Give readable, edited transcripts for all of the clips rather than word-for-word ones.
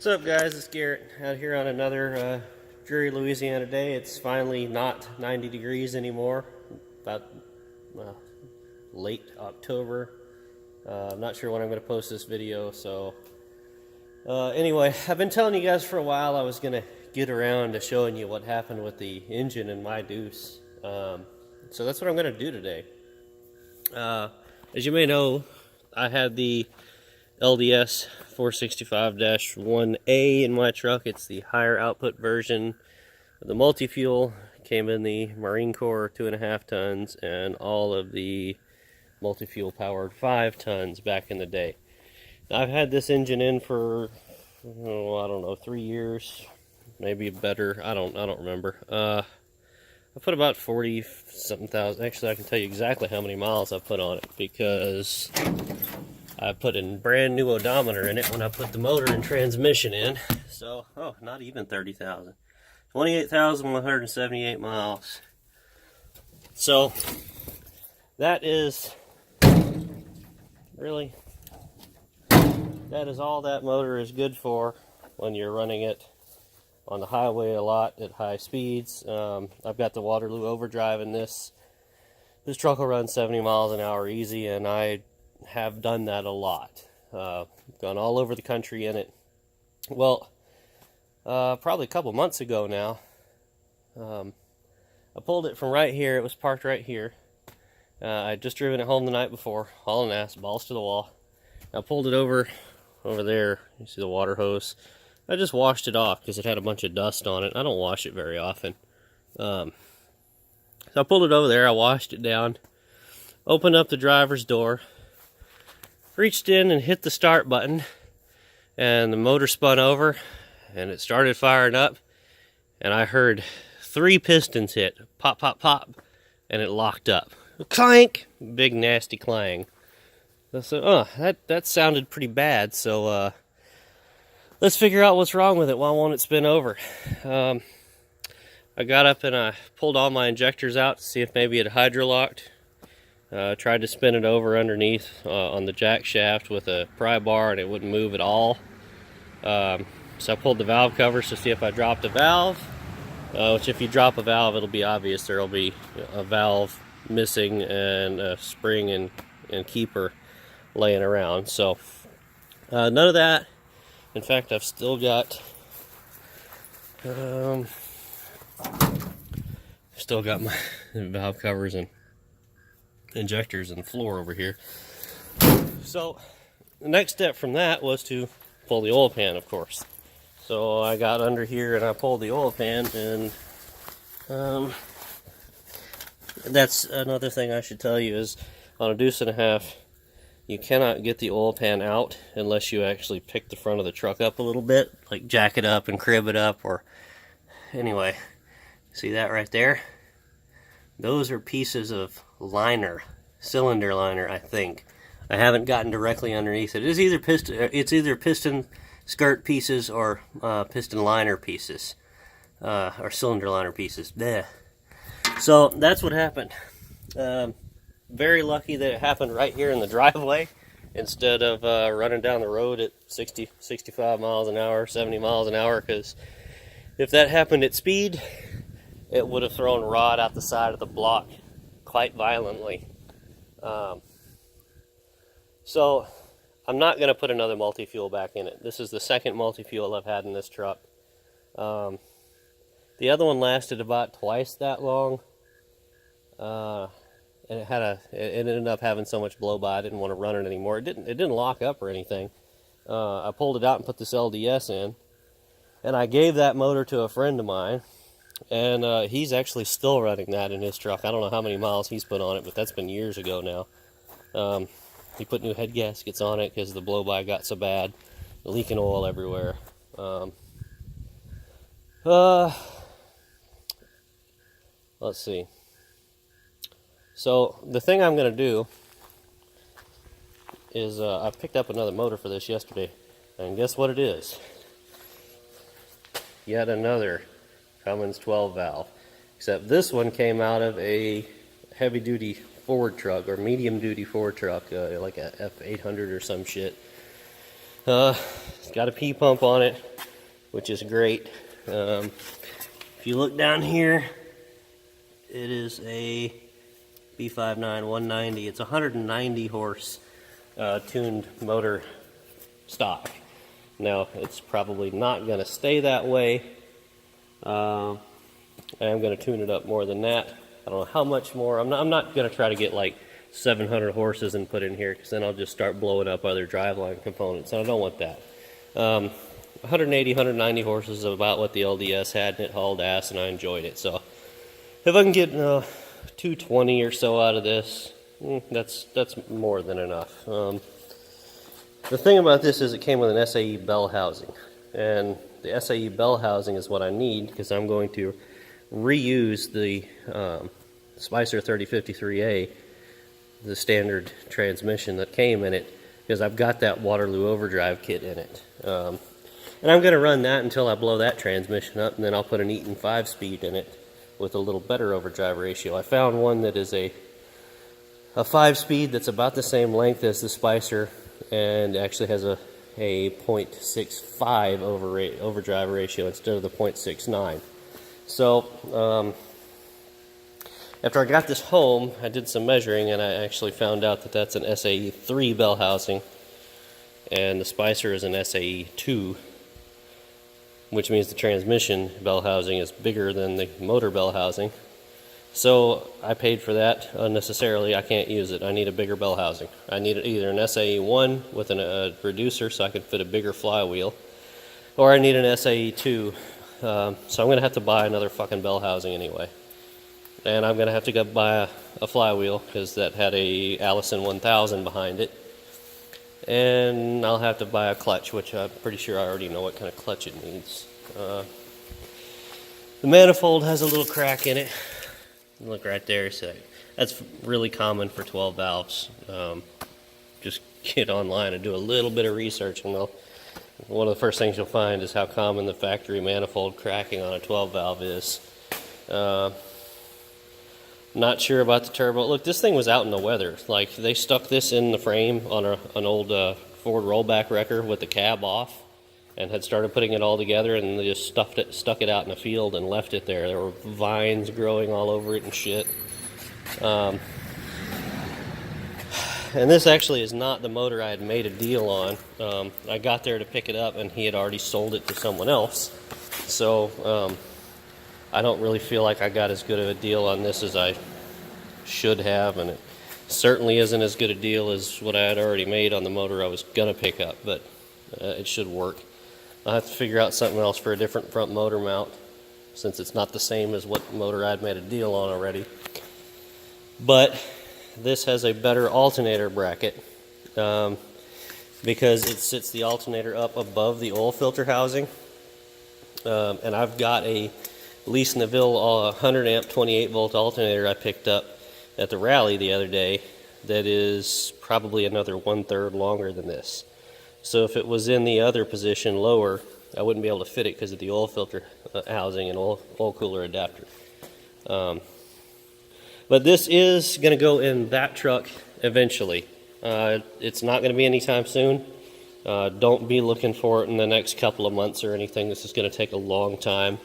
What's up, guys? It's Garrett out here on another dreary Louisiana day. It's finally not 90 degrees anymore. About late October. I'm not sure when I'm going to post this video. So anyway, I've been telling you guys for a while I was going to get around to showing you what happened with the engine in my Deuce. So that's what I'm going to do today. As you may know, I had the LDS 465-1A in my truck. It's the higher output version. The multi-fuel came in the Marine Corps 2.5 tons and all of the multi-fuel powered 5 tons back in the day. Now, I've had this engine in for, I don't know, 3 years, maybe better. I don't remember. I put about 40-something thousand. Actually, I can tell you exactly how many miles I put on it because I put a brand new odometer in it when I put the motor and transmission in. So, not even 30,000. 28,178 miles. So, that is all that motor is good for when you're running it on the highway a lot at high speeds. I've got the Waterloo overdrive in this. This truck will run 70 miles an hour easy, and I have done that a lot. Gone all over the country in it. Well, probably a couple months ago now, I pulled it from right here. It was parked right here. I'd just driven it home the night before, hauling ass, balls to the wall. I pulled it over there. You see the water hose. I just washed it off because it had a bunch of dust on it. I don't wash it very often. So I pulled it over there. I washed it down, opened up the driver's door, reached in and hit the start button, and the motor spun over and it started firing up, and I heard 3 pistons hit, pop, pop, pop, and it locked up. Clank! Big nasty clang. So, that sounded pretty bad, so let's figure out what's wrong with it. Why won't it spin over? I got up and I pulled all my injectors out to see if maybe it hydrolocked. Tried to spin it over underneath on the jack shaft with a pry bar, and it wouldn't move at all. So I pulled the valve covers to see if I dropped a valve, which if you drop a valve, it'll be obvious. There'll be a valve missing and a spring and keeper laying around. So none of that. In fact, I've still got my valve covers and injectors in the floor over here. So the next step from that was to pull the oil pan, of course. So I got under here and I pulled the oil pan, and that's another thing I should tell you is on a Deuce and a half, you cannot get the oil pan out unless you actually pick the front of the truck up a little bit, like jack it up and crib it up, or anyway, see that right there? Those are pieces of liner, cylinder liner, I think. I haven't gotten directly underneath it. It's either piston skirt pieces or piston liner pieces, or cylinder liner pieces. Blech. So that's what happened. Very lucky that it happened right here in the driveway instead of running down the road at 60, 65 miles an hour, 70 miles an hour, because if that happened at speed, it would have thrown rod out the side of the block quite violently. So I'm not going to put another multi-fuel back in it. This is the second multi-fuel I've had in this truck. The other one lasted about twice that long. And it ended up having so much blow by I didn't want to run it anymore. It didn't lock up or anything. I pulled it out and put this LDS in, and I gave that motor to a friend of mine, and he's actually still running that in his truck. I don't know how many miles he's put on it, but that's been years ago now. He put new head gaskets on it because the blow by got so bad, leaking oil everywhere. Let's see. So the thing I'm going to do is I picked up another motor for this yesterday, and guess what it is? Yet another Cummins 12 valve, except this one came out of a heavy-duty Ford truck, or medium-duty Ford truck, like a F800 or some shit. It's got a P pump on it. which is great. If you look down here, it is a B59 190. It's 190 horse tuned motor stock. Now, it's probably not going to stay that way. I am going to tune it up more than that. I don't know how much more. I'm not going to try to get like 700 horses and put in here, because then I'll just start blowing up other driveline components, and I don't want that. 180, 190 horses is about what the LDS had, and it hauled ass, and I enjoyed it. So if I can get 220 or so out of this, that's more than enough. The thing about this is it came with an SAE bell housing, and the SAE bell housing is what I need, because I'm going to reuse the Spicer 3053A, the standard transmission that came in it, because I've got that Waterloo overdrive kit in it. And I'm going to run that until I blow that transmission up, and then I'll put an Eaton 5-speed in it with a little better overdrive ratio. I found one that is a 5-speed that's about the same length as the Spicer, and actually has a 0.65 overdrive ratio instead of the 0.69. So after I got this home, I did some measuring, and I actually found out that that's an SAE 3 bell housing, and the Spicer is an SAE 2, which means the transmission bell housing is bigger than the motor bell housing. So I paid for that unnecessarily. I can't use it. I need a bigger bell housing. I need either an SAE 1 with a reducer so I can fit a bigger flywheel, or I need an SAE 2. So I'm going to have to buy another fucking bell housing anyway. And I'm going to have to go buy a flywheel, because that had a Allison 1000 behind it. And I'll have to buy a clutch, which I'm pretty sure I already know what kind of clutch it needs. The manifold has a little crack in it. Look right there. So that's really common for 12 valves. Just get online and do a little bit of research, and one of the first things you'll find is how common the factory manifold cracking on a 12 valve is. Not sure about the turbo. Look, this thing was out in the weather. Like, they stuck this in the frame on an old Ford rollback wrecker with the cab off, and had started putting it all together, and they just stuck it out in the field and left it there. There were vines growing all over it and shit. And this actually is not the motor I had made a deal on. I got there to pick it up, and he had already sold it to someone else. So I don't really feel like I got as good of a deal on this as I should have, and it certainly isn't as good a deal as what I had already made on the motor I was going to pick up, but it should work. I'll have to figure out something else for a different front motor mount, since it's not the same as what motor I'd made a deal on already. But this has a better alternator bracket, because it sits the alternator up above the oil filter housing. And I've got a Lease Neville 100 amp 28 volt alternator I picked up at the rally the other day that is probably another 1/3 longer than this. So if it was in the other position lower, I wouldn't be able to fit it because of the oil filter housing and oil cooler adapter. But this is going to go in that truck eventually. It's not going to be anytime soon. Don't be looking for it in the next couple of months or anything. This is going to take a long time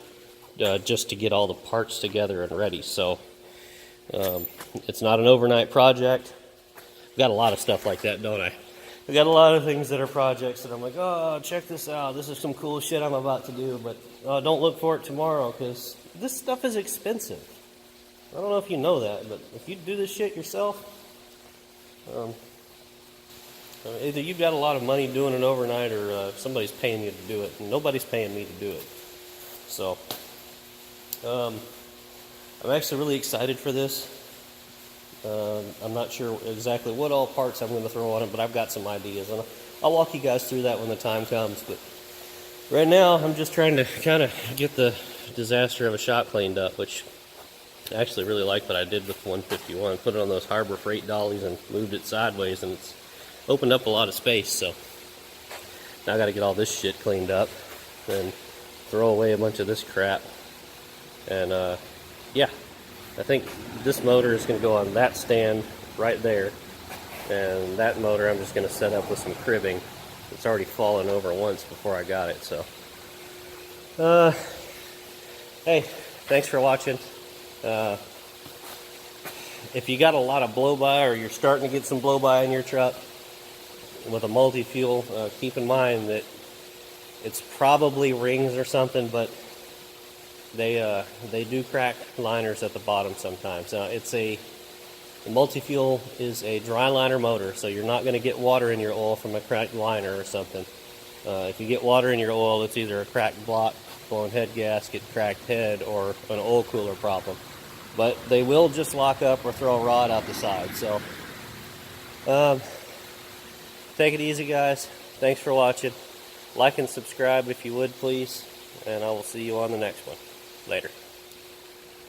just to get all the parts together and ready. So it's not an overnight project. I've got a lot of stuff like that, don't I? I've got a lot of things that are projects that I'm like, oh, check this out. This is some cool shit I'm about to do, but don't look for it tomorrow, because this stuff is expensive. I don't know if you know that, but if you do this shit yourself, either you've got a lot of money doing it overnight, or somebody's paying you to do it, and nobody's paying me to do it. So, I'm actually really excited for this. I'm not sure exactly what all parts I'm going to throw on it, but I've got some ideas, and I'll walk you guys through that when the time comes. But right now, I'm just trying to kind of get the disaster of a shop cleaned up, which I actually really like what I did with 151. Put it on those Harbor Freight dollies and moved it sideways, and it's opened up a lot of space. So now I got to get all this shit cleaned up and throw away a bunch of this crap. And yeah, I think this motor is going to go on that stand right there, and that motor I'm just going to set up with some cribbing. It's already fallen over once before I got it, so Hey, thanks for watching. If you got a lot of blow-by, or you're starting to get some blow-by in your truck with a multi-fuel, keep in mind that it's probably rings or something, but they do crack liners at the bottom sometimes. Now, the multi-fuel is a dry liner motor, so you're not going to get water in your oil from a cracked liner or something. If you get water in your oil, it's either a cracked block, blown head gasket, cracked head, or an oil cooler problem. But they will just lock up or throw a rod out the side. So take it easy, guys. Thanks for watching. Like and subscribe if you would, please. And I will see you on the next one. Later.